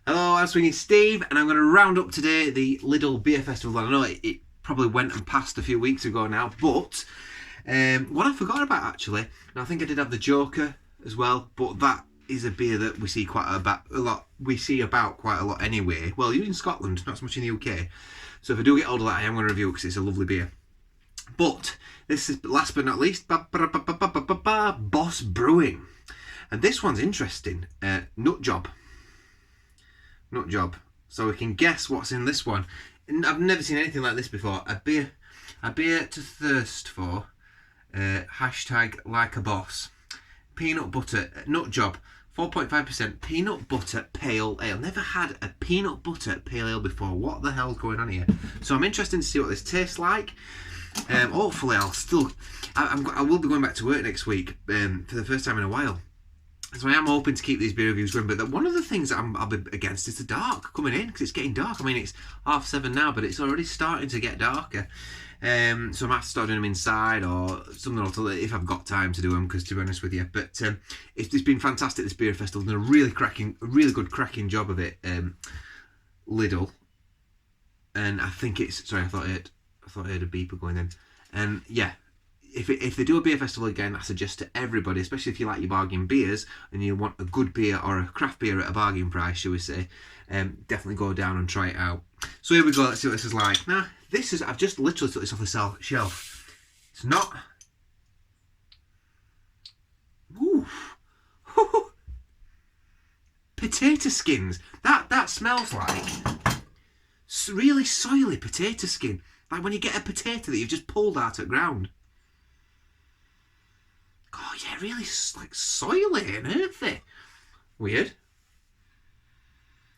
Hello, I'm Swinging Steve, and I'm going to round up today the Lidl Beer Festival. I know it probably went and passed a few weeks ago now, but what I forgot about actually, and I think I did have the Joker as well, but that is a beer that we see quite a lot. We see about quite a lot anyway. Well, you're in Scotland, not so much in the UK. So if I do get hold of that, I am going to review it because it's a lovely beer. But this is last but not least, Boss Brewing, and this one's interesting. Nutjob. So we can guess what's in this one. And I've never seen anything like this before. A beer to thirst for. Hashtag like a boss. Peanut butter Nutjob. 4.5% peanut butter pale ale. Never had a peanut butter pale ale before. What the hell's going on here? So I'm interested to see what this tastes like. Hopefully I will be going back to work next week for the first time in a while. So I am hoping to keep these beer reviews going, but one of the things that I'll be against is the dark coming in, because it's getting dark. I mean, it's 7:30 now, but it's already starting to get darker. So I might have to start doing them inside or something else if I've got time to do them, because to be honest with you. But it's been fantastic, this beer festival. Done a really good cracking job of it, Lidl. And I think it's, sorry, I thought I heard a beeper going in. And yeah. If they do a beer festival again, I suggest to everybody, especially if you like your bargain beers and you want a good beer or a craft beer at a bargain price, shall we say, definitely go down and try it out. So here we go, let's see what this is like. Now, I've just literally took this off the shelf. It's not... Ooh. Potato skins. That smells like really soily potato skin. Like when you get a potato that you've just pulled out of the ground. Oh yeah, really like soily and earthy. Weird.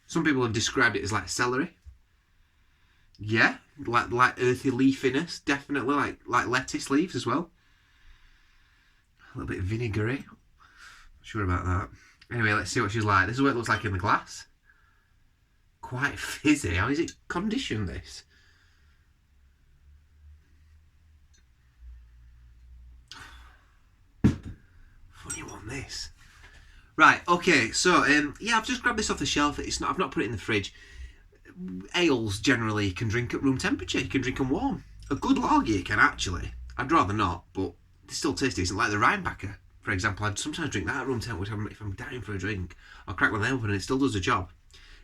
Some people have described it as like celery. Yeah, like earthy leafiness, definitely like lettuce leaves as well. A little bit vinegary. Not sure about that. Anyway, let's see what she's like. This is what it looks like in the glass. Quite fizzy. How is it conditioned, this? Funny one, this. Right, okay, so yeah, I've just grabbed this off the shelf. I've not put it in the fridge. Ales generally you can drink at room temperature. You can drink them warm. A good lager you can actually. I'd rather not, but they still taste decent. Like the Rheinbacher, for example, I'd sometimes drink that at room temperature if I'm dying for a drink. I'll crack one of them open and it still does the job.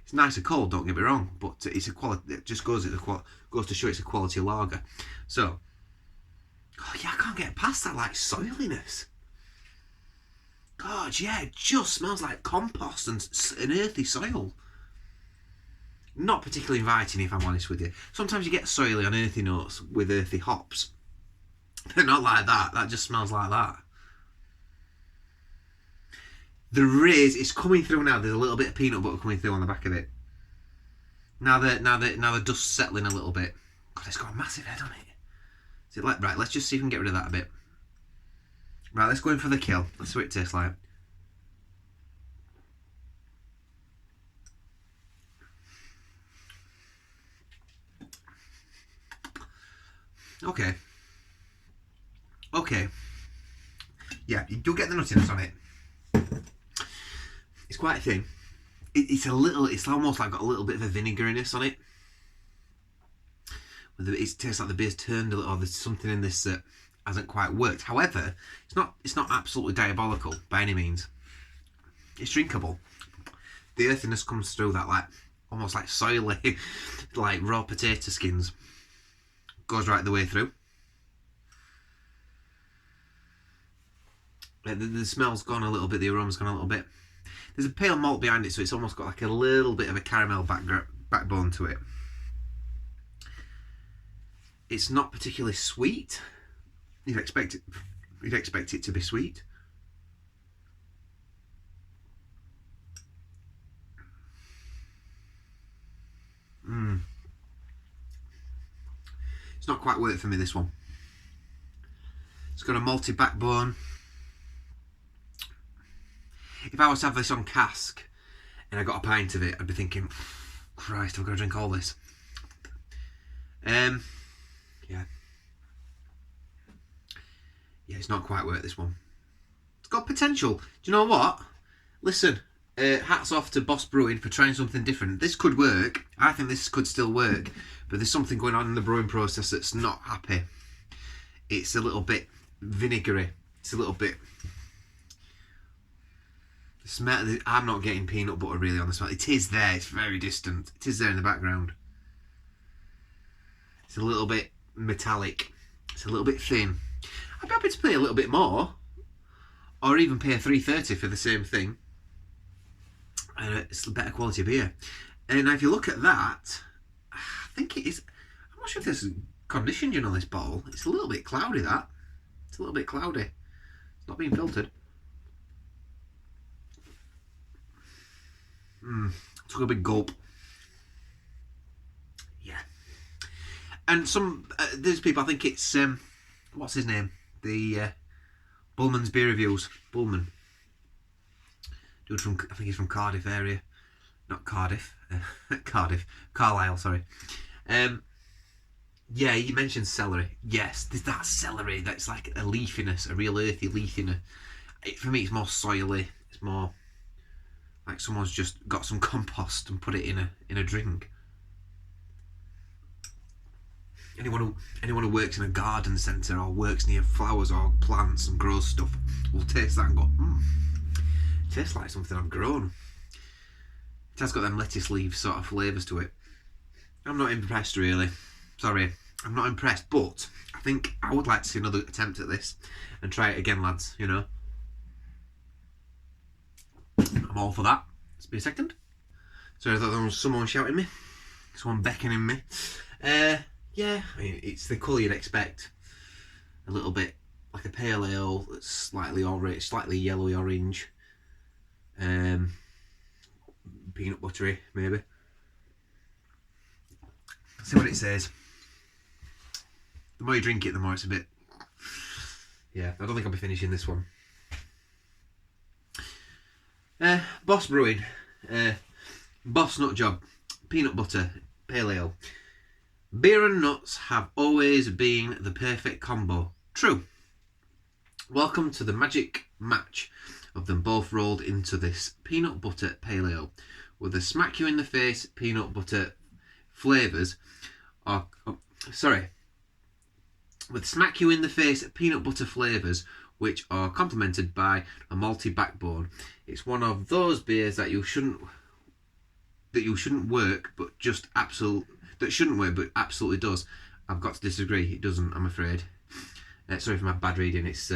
It's nice and cold, don't get me wrong, but it's a quality. It just goes to show it's a quality lager. So, oh yeah, I can't get past that like soiliness. God, yeah, it just smells like compost and earthy soil. Not particularly inviting, if I'm honest with you. Sometimes you get soily and earthy notes with earthy hops. But not like that. That just smells like that. It's coming through now. There's a little bit of peanut butter coming through on the back of it. Now the dust's settling a little bit. God, it's got a massive head on it. Is it like, right, let's just see if we can get rid of that a bit. Right, let's go in for the kill. Let's see what it tastes like. Okay. Yeah, you do get the nuttiness on it. It's quite thin. It's almost like got a little bit of a vinegariness on it. It tastes like the beer's turned a little, or there's something in this that hasn't quite worked. However, it's not absolutely diabolical by any means. It's drinkable. The earthiness comes through that like almost like soily, like raw potato skins. Goes right the way through. The smell's gone a little bit, the aroma's gone a little bit. There's a pale malt behind it, so it's almost got like a little bit of a caramel backbone to it. It's not particularly sweet. You'd expect it to be sweet. It's not quite worked for me, this one. It's got a malty backbone. If I was to have this on cask and I got a pint of it, I'd be thinking, Christ, I've got to drink all this. Yeah. Yeah, it's not quite worth this one. It's got potential. Do you know what? Listen, hats off to Boss Brewing for trying something different. This could work. I think this could still work, but there's something going on in the brewing process that's not happy. It's a little bit vinegary. It's a little bit... The smell, I'm not getting peanut butter really on the smell. It is there. It's very distant. It is there in the background. It's a little bit metallic. It's a little bit thin. I'd be happy to pay a little bit more, or even pay $3.30 for the same thing. It's a better quality beer. And if you look at that, I think it is... I'm not sure if there's conditioning on this bottle. It's a little bit cloudy, that. It's a little bit cloudy. It's not being filtered. Took a big gulp. Yeah. And there's people, I think it's... what's his name? The Bullman's Beer Reviews. Bullman. Dude from, I think he's from Cardiff area. Not Cardiff. Cardiff. Carlisle, sorry. Yeah, you mentioned celery. Yes, there's that celery that's like a leafiness, a real earthy leafiness. For me, it's more soily. It's more like someone's just got some compost and put it in a drink. Anyone who works in a garden centre or works near flowers or plants and grows stuff will taste that and go, tastes like something I've grown. It has got them lettuce leaves sort of flavours to it. I'm not impressed really. Sorry, I'm not impressed, but I think I would like to see another attempt at this and try it again, lads, you know. I'm all for that. Let's be a second. Sorry, I thought there was someone shouting me. Someone beckoning me. Yeah, I mean, it's the colour you'd expect. A little bit like a pale ale that's slightly orange, slightly yellowy orange. Peanut buttery, maybe. See what it says. The more you drink it, the more it's a bit... Yeah, I don't think I'll be finishing this one. Boss Brewing. Boss Nutjob. Peanut butter. Pale ale. Beer and nuts have always been the perfect combo. True. Welcome to the magic match of them both rolled into this peanut butter pale ale. With the smack you in the face peanut butter flavours are... With smack you in the face peanut butter flavours which are complemented by a malty backbone. It's one of those beers that shouldn't work but absolutely does. I've got to disagree. It doesn't, I'm afraid. Sorry for my bad reading. It's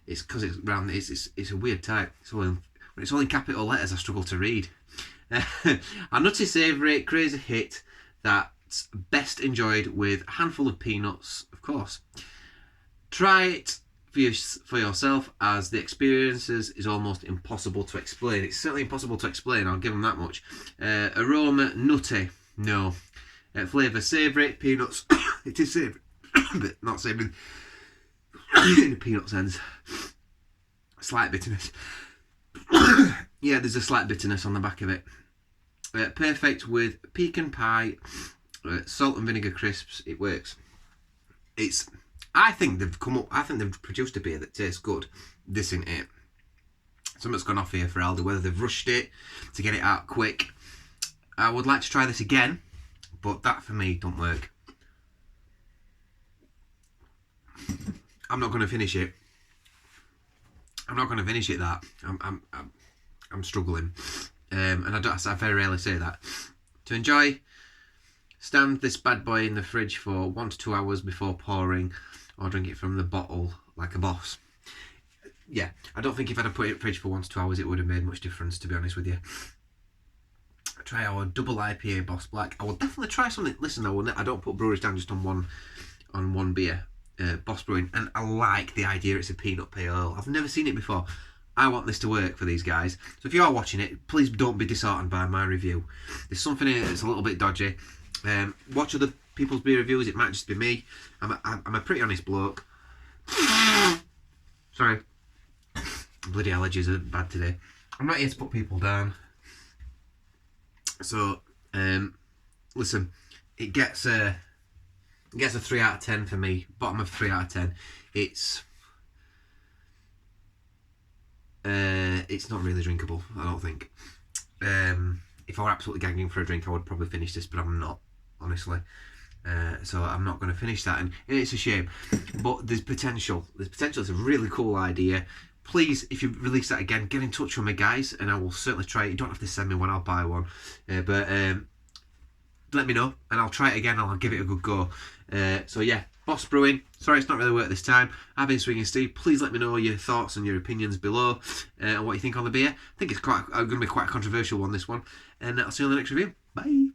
because it's round. It's a weird type. So when it's all in capital letters, I struggle to read. A nutty savoury crazy hit that's best enjoyed with a handful of peanuts, of course. Try it for yourself, as the experiences is almost impossible to explain. It's certainly impossible to explain. I'll give them that much. Aroma nutty, no. Flavour savoury, peanuts. It is savoury, but not savoury in the peanut sense. Slight bitterness. Yeah, there's a slight bitterness on the back of it. Perfect with pecan pie, salt and vinegar crisps. It works. I think they've produced a beer that tastes good. This ain't it. Something's gone off here for Aldi. Whether they've rushed it to get it out quick. I would like to try this again, but that for me don't work. I'm not going to finish it. That I'm struggling, and I very rarely say that. To enjoy, stand this bad boy in the fridge for 1 to 2 hours before pouring, or drink it from the bottle like a boss. Yeah, I don't think if I'd have put it in the fridge for 1 to 2 hours, it would have made much difference, to be honest with you. Try our double IPA Boss Black. I will definitely try something. Listen, I don't put breweries down just on one beer. Boss Brewing, and I like the idea it's a peanut pale ale. I've never seen it before. I want this to work for these guys. So if you are watching it, please don't be disheartened by my review. There's something in it that's a little bit dodgy. Watch other people's beer reviews. It might just be me. I'm a pretty honest bloke. Sorry. Bloody allergies are bad today. I'm not here to put people down. So, listen, it gets a 3 out of 10 for me. Bottom of 3 out of 10. It's it's not really drinkable, I don't think. If I were absolutely gagging for a drink, I would probably finish this, but I'm not, honestly. So I'm not going to finish that, and it's a shame. But there's potential. It's a really cool idea. Please, if you release that again, get in touch with me, guys, and I will certainly try it. You don't have to send me one, I'll buy one. But let me know, and I'll try it again, and I'll give it a good go. So yeah, Boss Brewing. Sorry it's not really worked this time. I've been Swinging Steve. Please let me know your thoughts and your opinions below, and what you think on the beer. I think it's going to be quite a controversial one, this one. And I'll see you on the next review. Bye.